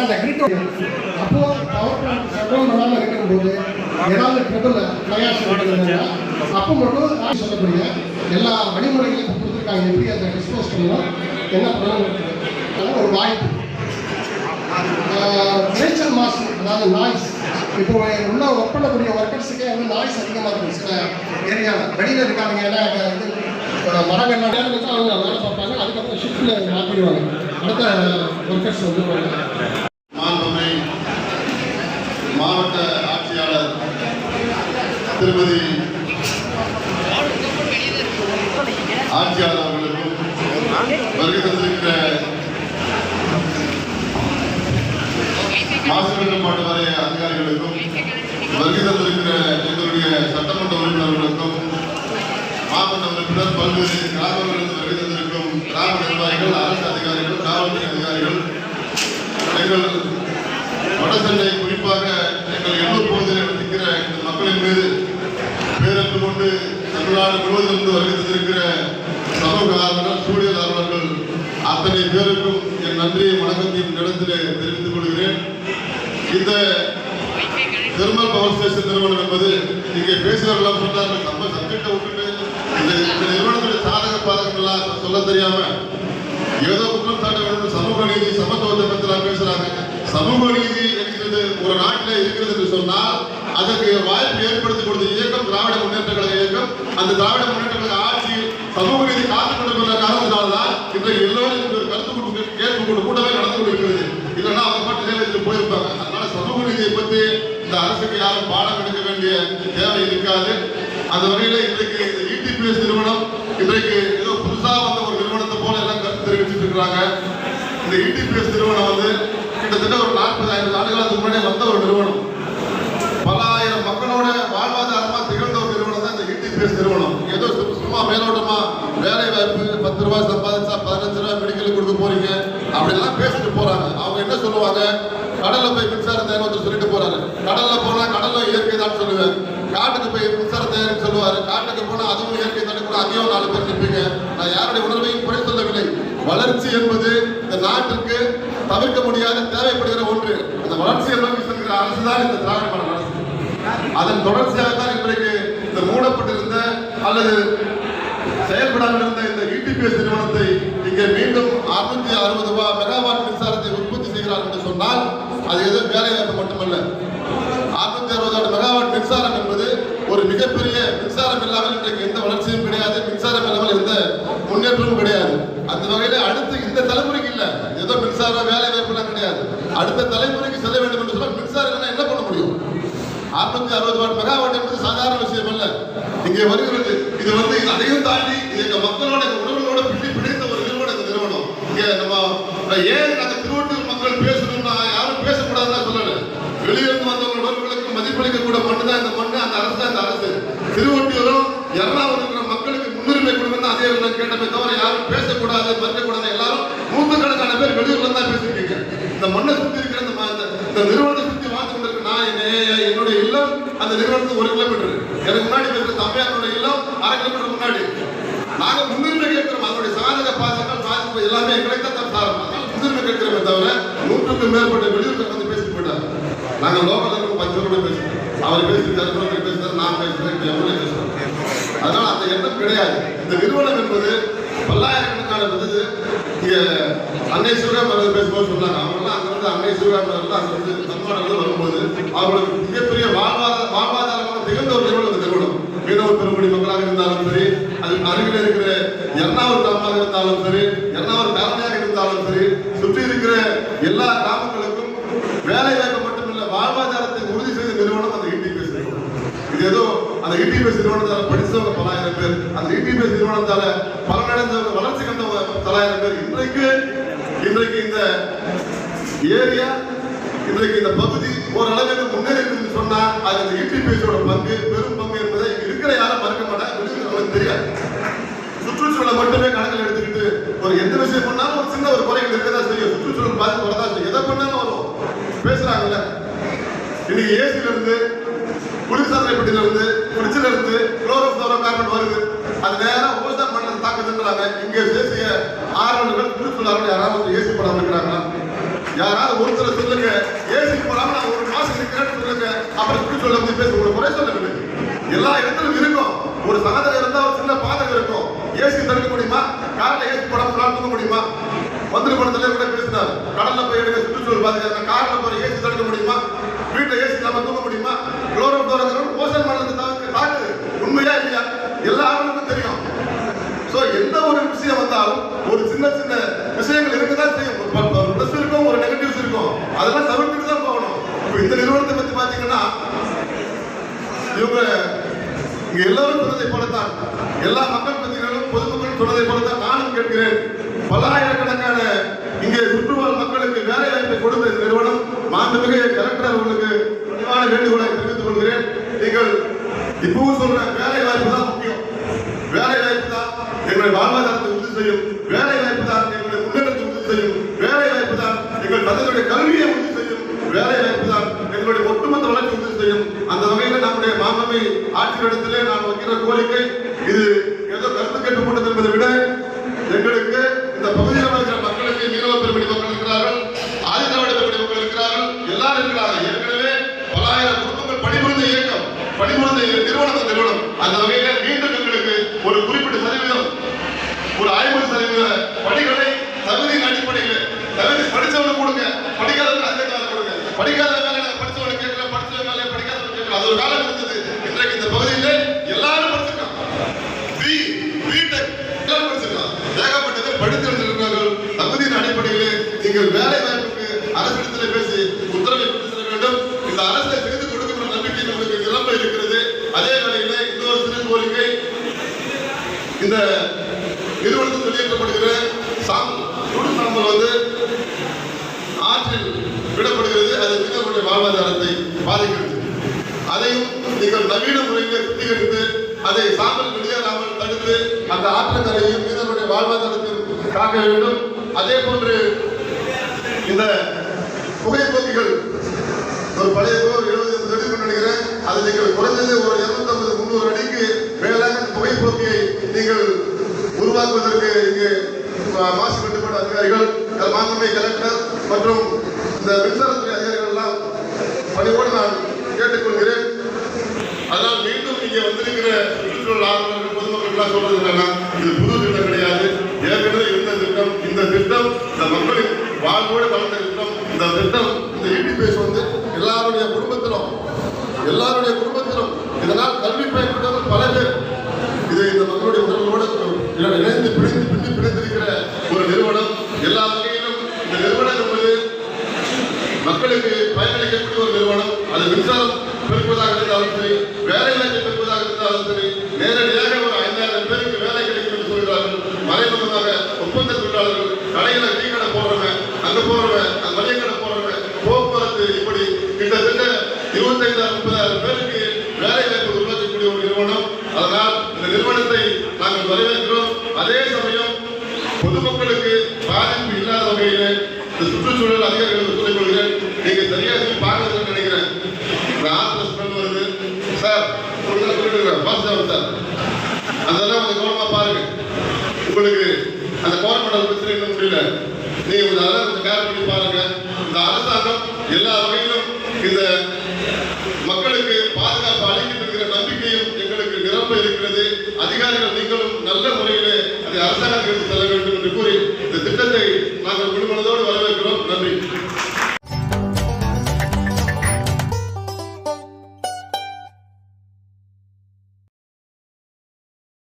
அந்த கிரிட் அப்போ power plant shutdown பண்ணாமல் இருக்கும்போது ஏதாவது ட்ரபிள் பிரயாசம் பண்ணுறதுன்னா அப்போ மட்டும் சொல்லக்கூடிய எல்லா வழிமுறைகளையும் கொடுத்துருக்காங்க. எப்படி அதை டிஸ்போஸ் பண்ணலாம், என்ன பண்ணணும் ஒரு வாய்ப்பு. நேச்சர் மாசு, அதாவது நாய்ஸ். இப்போ உள்ள ஒர்க் பண்ணக்கூடிய ஒர்க்கர்ஸுக்கே வந்து நாய்ஸ் அதிகமாக இருக்கும் சில ஏரியாவில். வெளியில் இருக்காங்க, ஏன்னா மரங்கள்லாம் நேரம் அவங்க வேலை பார்ப்பாங்க. அதுக்கப்புறம் ஷிஃப்ட்டில் மாற்றிடுவாங்க, அடுத்த ஒர்க்கர்ஸ் வந்துடுவாங்க. மாவட்ட ஆட்சியாளர் திருமதி ஆட்சியாளர் அவர்களுக்கும் வருகை தந்திருக்கிற மாசு கட்டுப்பாட்டு வாரிய அதிகாரிகளுக்கும் வருகை தந்திருக்கிற எங்களுடைய சட்டமன்ற உறுப்பினர்களுக்கும் மாவட்ட உறுப்பினர் பல்வேறு கிராமங்களிலிருந்து வருகை தந்திருக்கும் கிராம நிர்வாகிகள், அரசு அதிகாரிகள், காவல்துறை அதிகாரிகள், எங்கள் வடசென்னை குறிப்பாக எங்கள் எண்ணூர் பகுதியில் இருக்கிற இந்த மக்களின் மீது பேரன்பு கொண்டு தமிழ்நாடு முழுவதிலிருந்து வருகை தந்திருக்கிற சமூக ஆர்வலர்கள், சூழல் ஆர்வலர்கள் அத்தனை பேருக்கும் என் நன்றியை வணக்கத்தையும் இடத்திலே தெரிவித்துக் கொள்கிறேன். இந்த தெர்மல் பவர் ஸ்டேஷன் நிறுவனம் என்பது இங்கே பேசுகிறவர்களாம் சொன்னார்கள், நம்ம சப்ஜெக்டை விட்டுட்டு இந்த நிறுவனத்துடைய சாதக பாதகங்கள்லாம் சொல்ல தெரியாம ஏதோ குற்றம் சாட்ட வேண்டும், சமூக நீதி சமத்துவத்தை பற்றி பேசுறாங்க. சமூக நீதி என்கிறது ஒரு நாட்டில் இருக்கிறது என்று சொன்னால் அதற்கு வாய்ப்பு ஏற்படுத்தி கொடுத்த இயக்கம் திராவிட முன்னேற்ற கழக இயக்கம். அந்த திராவிட முன்னேற்ற கழக ஆட்சியில் சமூக நீதி காத்துக் கொண்டிருக்கிற காரணத்தினால்தான் இன்றைக்கு எல்லோரும் ஒரு கருத்து கேட்பு கூட்டமே நடந்து கொண்டிருக்கிறது. இல்லைன்னா அவங்க பாட்டு நேரத்தில் போயிருப்பாங்க. அதனால சமூக நீதியை பற்றி இந்த அரசுக்கு யாரும் பாடம் எடுக்க வேண்டிய தேவை இருக்காது. அந்த வகையில் இன்றைக்கு இந்த இடிபிஎஸ் நிறுவனம் இன்றைக்கு ஏதோ புதுசாக வந்த ஒரு நிறுவனத்தை போல எல்லாம் கருத்து தெரிவிச்சுட்டு இருக்கிறாங்க. இந்த இடிபிஎஸ் நிறுவனம் வந்து கிட்டத்தட்ட ஒரு 40-50 ஆண்டுகளுக்கு முன்னாடி வந்த ஒரு நிறுவனம். பல ஆயிரம் மக்களோட வாழ்வாதாரமா திகழ்ந்த ஒரு நிறுவனம் தான் இந்த இடிபிஎஸ் நிறுவனம். ஏதோ சும்மா மேலோட்டமா வேலை வாய்ப்பு 10 ரூபாய் சம்பாதிச்சா 15 ரூபாய் மெடிக்கல் கொடுக்க போறீங்க அப்படிலாம் பேசிட்டு போறாங்க. அவங்க என்ன சொல்லுவாங்க, கடல்ல போய் மின்சாரம் தேவை சொல்லிட்டு போறாரு. கடல்ல போனா கடல்ல இயற்கை தான் சொல்லுவேன். காட்டுக்கு போய் மின்சாரம் தேவைன்னு சொல்லுவாரு. காட்டுக்கு போனா அதுவும் இயற்கை தானே கூட, அங்கேயும் 4 பேர் நிற்பீங்க. நான் யாருடைய உணர்வையும் குறை சொல்லவில்லை. வளர்ச்சி என்பது இந்த நாட்டிற்கு தவிர்க்க முடியாத தேவைப்படுகிற ஒன்று. அந்த வளர்ச்சியை நோக்கி செல்கிற அரசு தான் இந்த திராவிட மாடல் அரசு. அதன் தொடர்ச்சியாக தான் இன்றைக்கு இந்த மூடப்பட்டிருந்த அல்லது செயல்படாமல் இருந்த இந்த இடிபிஎஸ் நிறுவனத்தை இங்கே மீண்டும் 660 மெகாவாட் மின்சாரத்தை உற்பத்தி செய்கிறார் என்று சொன்னால் அது ஏதோ வேலை வாய்ப்பு மட்டுமல்ல. 660 மெகாவாட் மின்சாரம் என்பது ஒரு மிகப்பெரிய மின்சாரம் இல்லாமல் இன்றைக்கு எந்த வளர்ச்சியும் கிடையாது, மின்சாரம் இல்லாமல் எந்த முன்னேற்றமும் கிடையாது. அந்த வகையில் அடுத்து இந்த தலைமுறைக்கு இல்லை, ஏதோ மின்சாரம் வேலை வாய்ப்புலாம் கிடையாது. அடுத்த தலைமுறைக்கு செல்ல வேண்டும் என்று சொன்னால் மின்சாரம் இல்லைன்னா என்ன பண்ண முடியும்? 660 மெகாவாட் என்பது சாதாரண விஷயம் அல்ல. இங்கே வருகிறது இது வந்து அதையும் தாண்டி எங்க மக்களோட உணர்வுகளோட பிடித்த ஒரு நிறுவனம். இங்க நம்ம ஏன் நாங்க திருவள்ளூர் மக்கள் பேசணும்னா யாரும் பேசக்கூடாதுன்னு சொல்லல. வெளியிருந்து வந்தவங்க உணர்வுகளுக்கு மதிப்பளிக்க கூட மண்ணு தான் இந்த மண்ணு, அந்த அரசு தான் இந்த அரசு. திருவொட்டியூரும் எறணாவூர் இருக்கிற மக்களுக்கு முன்னுரிமை கொடுக்கணும் அதே கேட்டமே தவிர யாரும் பேசக்கூடாது, மறுக்கக்கூடாது. எல்லாரும் 100கணக்கான பேர் வெளியூர்ல தான் பேசிருக்கீங்க. இந்த மண்ணை சுத்தி இருக்கிற இந்த நிறுவனத்தை சுத்தி வாழ்ந்து கொண்டிருக்க நான் என்னுடைய இல்லம் அந்த நிறுவனத்துக்கு 1 கிலோமீட்டர், எனக்கு முன்னாடி பேசுற தமையாருடைய இல்லம் 1/2 கிலோமீட்டர் முன்னாடி. நாங்க முன்னுரிமை கேட்கிறோம். அதனுடைய சாதக பாதங்கள் பாதிப்பு எல்லாமே எங்களுக்கு தான் சாரம். முன்னுரிமை கேட்கிறோமே தவிர 100க்கும் மேற்பட்ட வெளியூருக்கு வந்து பேசிட்டு போயிட்டாங்க. நாங்கள் லோக்கல் 10 பேரோட பேசுறோம். அவர் பேசிட்டு பேசுறாரு, நான் பேசுறேன், எவ்வளவு பேசுறோம். அதனால அந்த எண்ணம் கிடையாது. இந்த நிறுவனம் என்பது பல்லாயிரக்கணக்கான விருது. இங்க அன்னை சிவகாமி பேசும்போது சொன்னாங்க, அவங்கெல்லாம் அங்கிருந்து அன்னை சிவகாமி அங்கிருந்து தமிழ்நாடு வரும்போது அவங்களுக்கு மிகப்பெரிய வாழ்வாதாரமாக திகழ்ந்த ஒரு நிறுவனம் இந்த நிறுவனம். மீனவர் பெருங்குடி மக்களாக இருந்தாலும் சரி, அது அருகில் இருக்கிற எறணாவூர் கிராமமாக இருந்தாலும் சரி, எறணாவூர் காலனியாக இருந்தாலும் சரி, சுற்றி இருக்கிற எல்லா கிராமங்களுக்கும் வேலை வாய்ப்பு மட்டுமில்ல வாழ்வாதாரத்தை உறுதி செய்த நிறுவனம் அந்த இடிபிஎஸ் நிறுவனம். இது ஏதோ அந்த இடிபிஎஸ் நிறுவனத்தால படித்தவங்க 1000 பேர், அந்த இடிபிஎஸ் நிறுவனத்தால பலனடைந்தவங்க வளர்ச்சி கண்டவங்க 1000 பேர். இன்றைக்கு இந்த ஏரியா, இன்றைக்கு இந்த பகுதி ஓரளவுக்கு முன்னேறி சொன்னா அது அந்த இடிபிஎஸோட பங்கு, பெரும் பங்கு என்பதை இருக்கிற யாரும் மறுக்க மாட்டாங்க, தெரியாது. சுற்றுச்சூழலை மட்டுமே கணக்கில் எடுத்துக்கிட்டு ஒரு எந்த விஷயம் பண்ணாலும் ஒரு சின்ன ஒரு குறைகள் இருக்கதான் செய்யும். சுற்றுச்சூழல் பாதிப்பு வரதான் செய்யும். எதை பண்ணாலும் வரும். பேசுறாங்கல்ல, இன்னைக்கு ஏசில இருந்து, குளிர்சாதனை பெட்டியில இருந்து, ஃப்ரிட்ஜில இருந்து குளோரோஃப்ளோரோகார்பன் வருது. அது நேரம் ஓசோன் மண்டலத்தை தாக்குதுன்றாங்க. இங்க தேசிய ஆர்வலர்கள் சுற்றுச்சூழல் யாராவது ஏசி போடாமல் இருக்கிறாங்களா? யாராவது ஒருத்தரை சொல்லுங்க, ஏசி போடாம நான் ஒரு மாசம் இருக்கிறேன்னு சொல்லுங்க, அப்புறம் சுற்றுச்சூழலை பத்தி பேச ஒரு குறை சொல்லுங்க. எல்லா இடத்திலும் இருக்கும். ஒரு சகோதரர் இருந்தா ஒரு சின்ன பாதகம் இருக்கும். ஏசி தடுக்க முடியுமா? காரில் ஏசி போடாம தூங்க முடியுமா? மந்திரி படத்துல கூட பேசினார். கடல்ல போய் எடுக்க சுற்றுச்சூழல் பாதுகாக்க காரில் போய் ஏசி தடுக்க முடியுமா? வீட்டில் ஏசி இல்லாம தூங்க முடியுமா? குளோரோஃப்ளோரோகார்பன் ஓசோன் மண்டலத்தை தாக்குது. உண்மையா இல்லையா? எல்லாருக்கும் தெரியும். சோ எந்த ஒரு விஷயம் வந்தாலும் ஒரு சின்ன சின்ன விஷயங்கள் இருக்கதான் செய்யும். ஒரு பிளஸ் இருக்கும், ஒரு நெகட்டிவ்ஸ் இருக்கும். அதெல்லாம் தவிர்த்துட்டு தான் போகணும். இப்போ இந்த நிறுவனத்தை பத்தி பாத்தீங்கன்னா இவங்க இங்க எல்லாரும் சொன்னதை போலத்தான், எல்லா மக்கள் பிரதிகளும் பொதுமக்கள் சொன்னதை போலத்தான் நானும் கேட்கிறேன். பல்லாயிரக்கணக்கான இங்கே சுற்றுவாழ் மக்களுக்கு வேலை வாய்ப்பை கொடுத்த நிறுவனம் மாண்புமிகு கலெக்டர் அவர்களுக்கு பணிவான வேண்டுகோளை தெரிவித்துக் கொள்கிறேன். நீங்கள் இப்பவும் சொல்ற வேலை வாய்ப்பு தான் முக்கியம். வேலை வாய்ப்பு தான் எங்களுடைய வாழ்வாதாரத்தை உறுதி செய்யும். வேலை வாய்ப்பு தான் எங்களுடைய முன்னேற்றத்தை உறுதி செய்யும். வேலை வாய்ப்பு தான் எங்கள் தந்தையுடைய கல்வியை உறுதி செய்யும். வேலை வாய்ப்பு தான் எங்களுடைய ஒட்டுமொத்த வளர்ச்சி உறுதி செய்யும். அந்த வகையில் நம்முடைய மாண்புமிகு ஆட்சியரிடத்திலே நாம் வைக்கிற கோரிக்கை இது ஏதோ கருத்து கேட்டுக் கொண்டது என்பதை விட எங்களுக்கு இந்த பகுதியில் இருக்கிற மக்களுக்கு மீனவ பெருமடி மக்கள் இருக்கிறார்கள், ஆதிதிராவிட பெருமடி மக்கள் இருக்கிறார்கள், எல்லாரும் இருக்கிறார்கள். ஏற்கனவே பலாயிரம் குடும்பங்கள் பணிபுரிந்த இயக்கம், பணிபுரிந்த நிறுவனம். அந்த வகையில் மீண்டும் எங்களுக்கு ஒரு குறிப்பிட்ட சதவீதம், ஒரு 50% பணிகளை தகுதியின் அடிப்படையில் தகுதி படித்தவனுக்கு கொடுங்க, படிக்காதவனுக்கு அதே வேலை கொடுங்க. படிக்காத வேலை படித்தவனுக்கு கேட்கல, படித்த வேலை படிக்காதவனுக்கு கேட்கல. அது ஒரு காலம் இருந்தது. இன்றைக்கு இந்த பகுதியில் எல்லாரும் படிச்சிருக்காங்க. பிடெக் எல்லாரும் படிச்சிருக்காங்க. ஏகப்பட்ட பேர் படித்திருக்கிறார்கள். தகுதியின் அடிப்படையில் நீங்கள் வேலை வாய்ப்புக்கு அரசிடத்தில் பேசி உத்தரவை பெற்று செல்ல வேண்டும். இந்த அரசை செய்து கொடுக்கின்ற நம்பிக்கை நம்மளுக்கு நிரம்ப இருக்கிறது. அதே வேளையில் இன்னொரு சிறு கோரிக்கை, இந்த நிறுவனத்தில் வெளியேற்றப்படுகிற சுடு சாம்பல் வந்து ஆற்றில் விடப்படுகிறது. அது மீனவர்களுடைய வாழ்வாதாரத்தை பாதிக்கிறது. அதையும் நீங்கள் நவீன முறையில் சுத்திகரித்து அதை சாம்பல் வெளியேறாமல் தடுத்து அந்த ஆற்றங்கரையும் மீனவர்களுடைய வாழ்வாதாரத்தில் காக்க வேண்டும். அதே போன்று இந்த புகைப்போக்கிகள் ஒரு பழைய 70 அடி நினைக்கிறேன். அது நீங்கள் குறைந்தது ஒரு 250-300 அடிக்கு மேலாக புகைப்போக்கியை நீங்கள் உருவாக்குவதற்கு இங்கே மாசு கட்டுப்பாடு அதிகாரிகள், மாண்புமிகு கலெக்டர் மற்றும் இந்த மின்சாரத்துறை அதிகாரிகள் எல்லாம் பணியோடு நான் கேட்டுக்கொள்கிறேன். அதனால் மீண்டும் இங்கே வந்திருக்கிற சுற்றுச்சூழல் ஆர்வலர்கள் பொதுமக்கள் எல்லாம் சொல்றது என்னன்னா, இது புது திட்டம் கிடையாது, ஏற்கனவே இருந்த திட்டம். இந்த திட்டம் இந்த மக்களின் வாழ்வோடு கலந்த திட்டம். இந்த திட்டம், இந்த ETPS வந்து எல்லாருடைய குடும்பத்திலும் இதனால் கல்வி பயன்பட்டவர்கள் பல பேர். இது இந்த மக்களுடைய உணர்வோடு இணைந்து பிடித்திருக்கிற ஒரு நிறுவனம். எல்லா வகையிலும் இந்த நிறுவனம் என்பது மக்களுக்கு பயனளிக்கக்கூடிய ஒரு நிறுவனம். அது மின்சாரம் பெருக்குவதாக இருந்தாலும் சரி, வேலை வாய்ப்பை பெருக்குவதாக இருந்தாலும் சரி, நேரடியாக ஒரு 5000 பேருக்கு வேலை கிடைக்கும் என்று சொல்கிறார்கள். மறைமுகமாக ஒப்பந்த தொழிலாளர்கள், கடையில டீ கடை போடுறவன், அங்க போடுறவன், அந்த மளிகை கடை போடுறவன், போக்குவரத்து, இப்படி கிட்டத்தட்ட 25,000-30,000 பேருக்கு வேலை வாய்ப்பு உருவாக்கக்கூடிய ஒரு நிறுவனம். அதனால் இந்த நிறுவனத்தை நாங்கள் வரவேற்கிறோம். அதே சமயம் பொதுமக்களுக்கு பாதிப்பு இல்லாத வகையில் இந்த சுற்றுச்சூழல் அதிகாரிகளுக்கு சொல்லிக் கொள்கிறேன். நீங்க சரியாக பார்க்கணும்னு நினைக்கிறேன். ஸ்மெல் வருது சார், சார், அதெல்லாம் கொஞ்சம் கவனமா பாருங்க. உங்களுக்கு அந்த கோரமண்டல் பிரச்சனை இன்னும் முடியல. நீங்க அதெல்லாம் கொஞ்சம் கேர் பண்ணி பாருங்க. இந்த அரசாங்கம் எல்லா வகையிலும் இந்த மக்களுக்கு பாதுகாப்பு அளிக்கின்ற நம்பிக்கையும் எங்களுக்கு நிரம்ப இருக்கிறது. அதிகாரிகள் நீங்களும் நல்ல முறையிலே அதை அரசாங்கத்திற்கு செல்ல வேண்டும் என்று கூறி இந்த திட்டத்தை நாங்கள் முழுமனதோடு